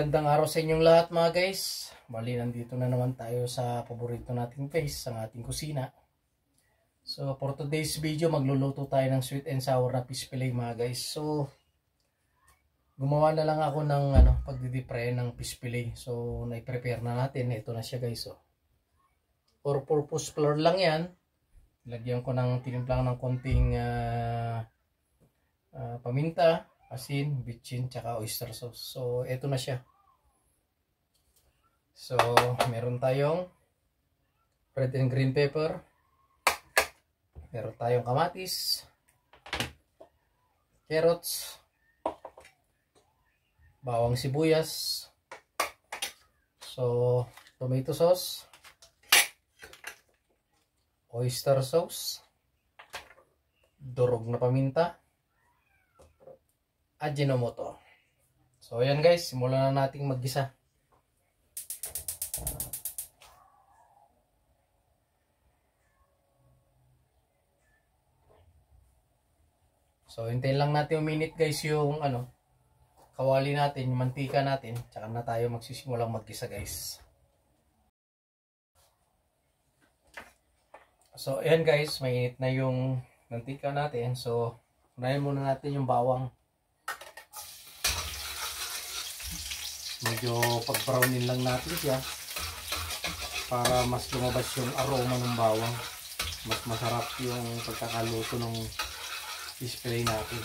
Magandang araw sa inyong lahat mga guys. Bali, nandito na naman tayo sa paborito nating place, ang ating kusina. So for today's video, magluluto tayo ng sweet and sour na fish fillet mga guys. So gumawa na lang ako ng pagdi-deep-fry ng fish fillet. So na-prepare na natin. Ito na siya guys. So, for purpose flour lang yan. Lagyan ko ng tinimplang ng konting paminta, asin, bitchin, tsaka oyster sauce. So ito na siya. So meron tayong red and green pepper, meron tayong kamatis, carrots, bawang sibuyas, so tomato sauce, oyster sauce, durog na paminta, Ajinomoto. So ayan guys, simulan na nating maggisa. So hintayin lang natin 1 minute guys yung kawali natin, yung mantika natin, tsaka na tayo magsisimulang maggisa guys. So ayan guys, mainit na yung mantika natin. So unahin muna natin yung bawang. Medyo pag-brownin lang natin siya para mas lumabas yung aroma ng bawang. Mas masarap yung pagkakaluto ng fish fillet natin.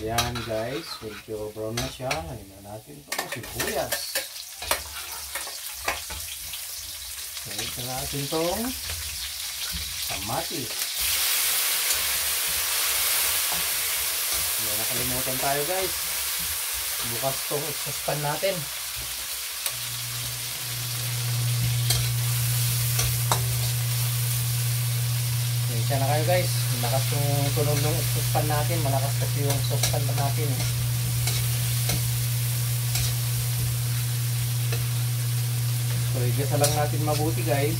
Ayan guys, medyo brown na siya. Lagyan na natin ito sibuyas. Ito natin itong kamatis. Hindi nakalimutan tayo guys. Bukas itong saucepan natin. Siya na kayo guys. Malakas yung tunog ng saucepan natin. Malakas kasi yung saucepan natin. So igasa lang natin mabuti guys.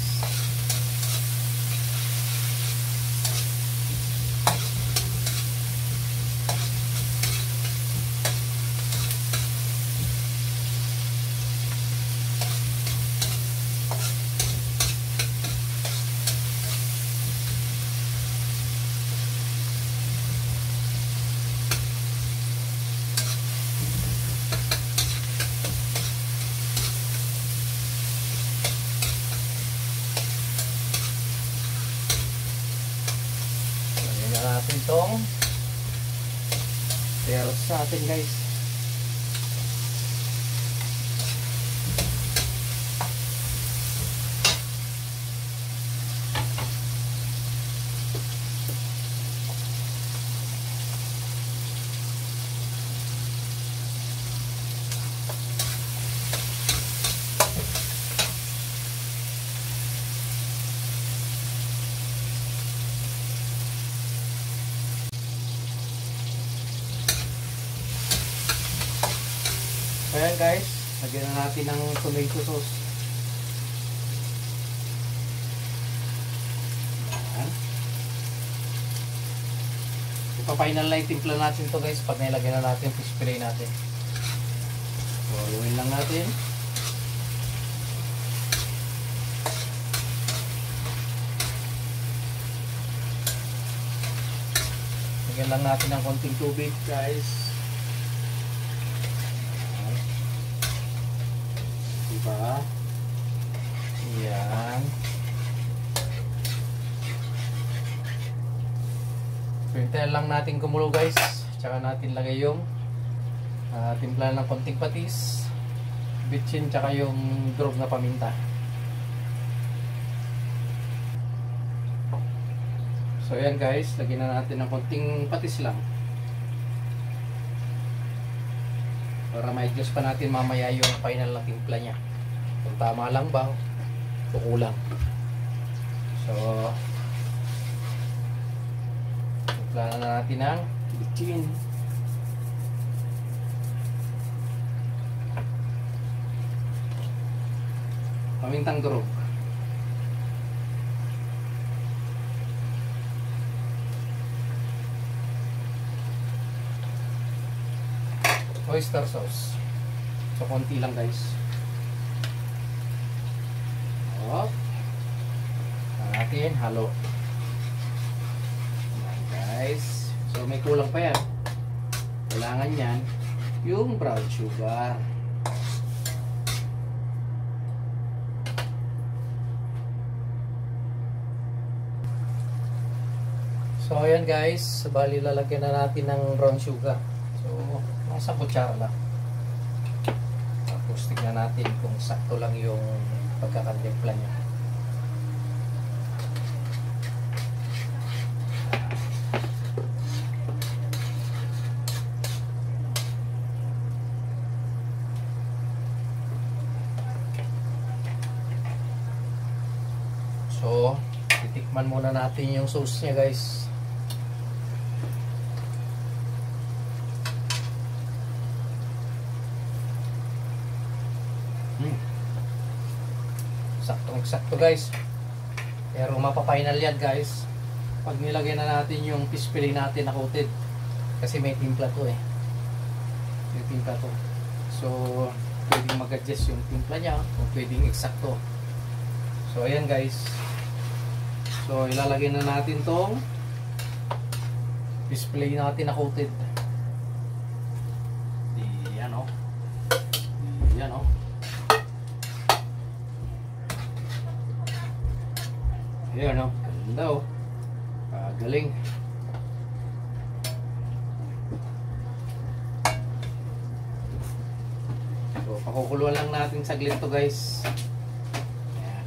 Natin itong carrots sa atin guys. Ayan guys, lagyan na natin ng tomato sauce. Ayan. Ipa-final na timpla natin to guys pag nilagyan na natin fish fillet natin. So, haluin lang natin. Lagyan lang natin ng konting tubig guys. Diba? Yan. Hintayin lang natin kumulo guys. Tsaka natin lagay yung timpla ng konting patis, bitchin, tsaka yung durog na paminta. So yan guys, lagyan na natin ng konting patis lang. Para ma-adjust pa natin mamaya yung final na timpla niya. Kung tama lang ba o kulang. So timpla na natin ang bitchin. Pamintang durog. Oyster sauce. So, konti lang guys. Oh. Natin, halo. Ayan, guys. So, may kulang pa yan. Kailangan yan yung brown sugar. So, ayan guys. Bali, lalagyan na natin ng brown sugar. So, nasa kutsara lang. Tapos, tignan natin kung sakto lang yung pagkakatimpla niya. So, titikman muna natin yung sauce niya guys. Saktong-sakto guys. Pero mapapainal yan guys pag nilagay na natin yung fish fillet natin na coated. Kasi may timpla to eh. May timpla to. So, pwedeng mag-adjust yung timpla niya o pwedeng eksakto. So, ayan guys. So, ilalagay na natin tong fish fillet natin na coated. Yan o. Yan o. Ayan o, ganda o. Galing. So, pakukuluan lang natin saglit to guys. Ayan.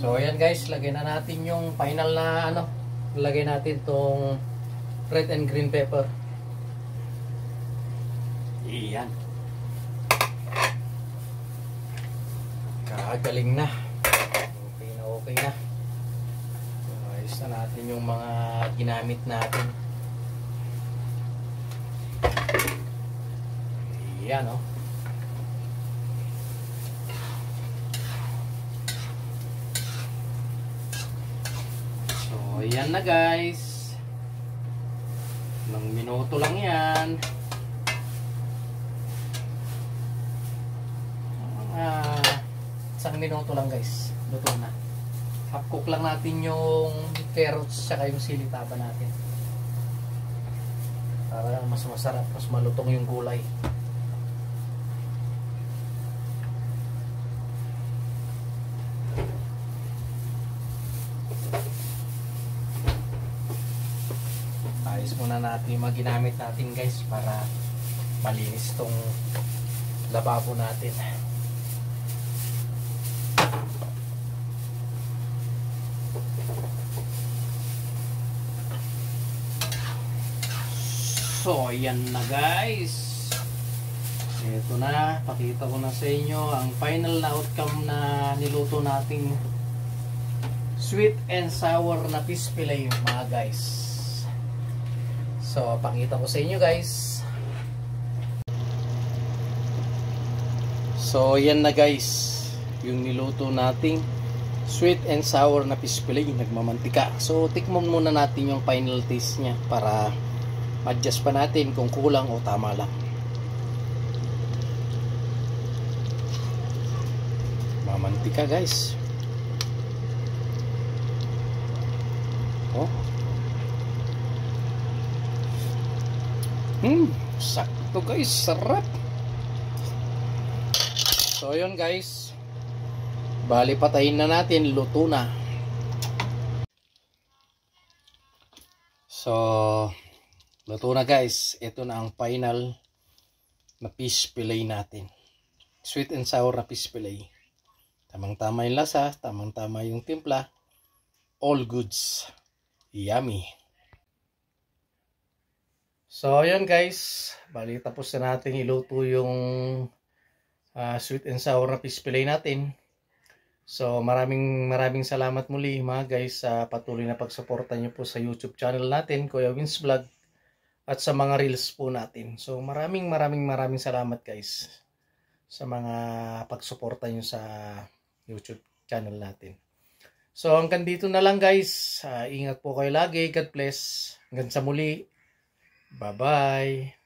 So, ayan guys, lagyan na natin yung final na ano. Lagay natin tong red and green pepper. Iyan. Kagaling na. Okay na. So, ayos na natin yung mga ginamit natin. Iyan o. So, ayan na guys. Ilang minuto lang yan. Isang minuto lang guys. Luto na. Half cook lang natin yung carrots saka yung silitaba natin. Para mas masarap, mas malutong yung gulay. Ayos muna natin yung mga ginamit natin guys para malinis tong lababo natin. So ayan na guys, ito na, pakita ko na sa inyo ang final na outcome na niluto nating sweet and sour na fish fillet mga guys. So, pakita ko sa inyo guys. So, yan na guys. Yung niluto nating sweet and sour na fish fillet. Nagmamantika. So, tikman muna natin yung final taste nya para ma-adjust pa natin kung kulang o tama lang. Mamantika guys. Oh. Sakto guys, sarap. So yun guys, bali patayin na natin, luto na. So luto na guys, ito na ang final na fish fillet natin. Sweet and sour na fish fillet. Tamang tama yung lasa, tamang tama yung timpla. All goods. Yummy. So, ayan guys. Bali, tapos na natin iluto yung sweet and sour na fish fillet natin. So maraming salamat muli mga guys sa patuloy na pagsuporta niyo po sa YouTube channel natin, Kuya Wins Vlog, at sa mga reels po natin. So maraming salamat guys sa mga pagsuporta niyo sa YouTube channel natin. So hanggang dito na lang guys. Ingat po kayo lagi. God bless. Hanggang sa muli. Bye-bye.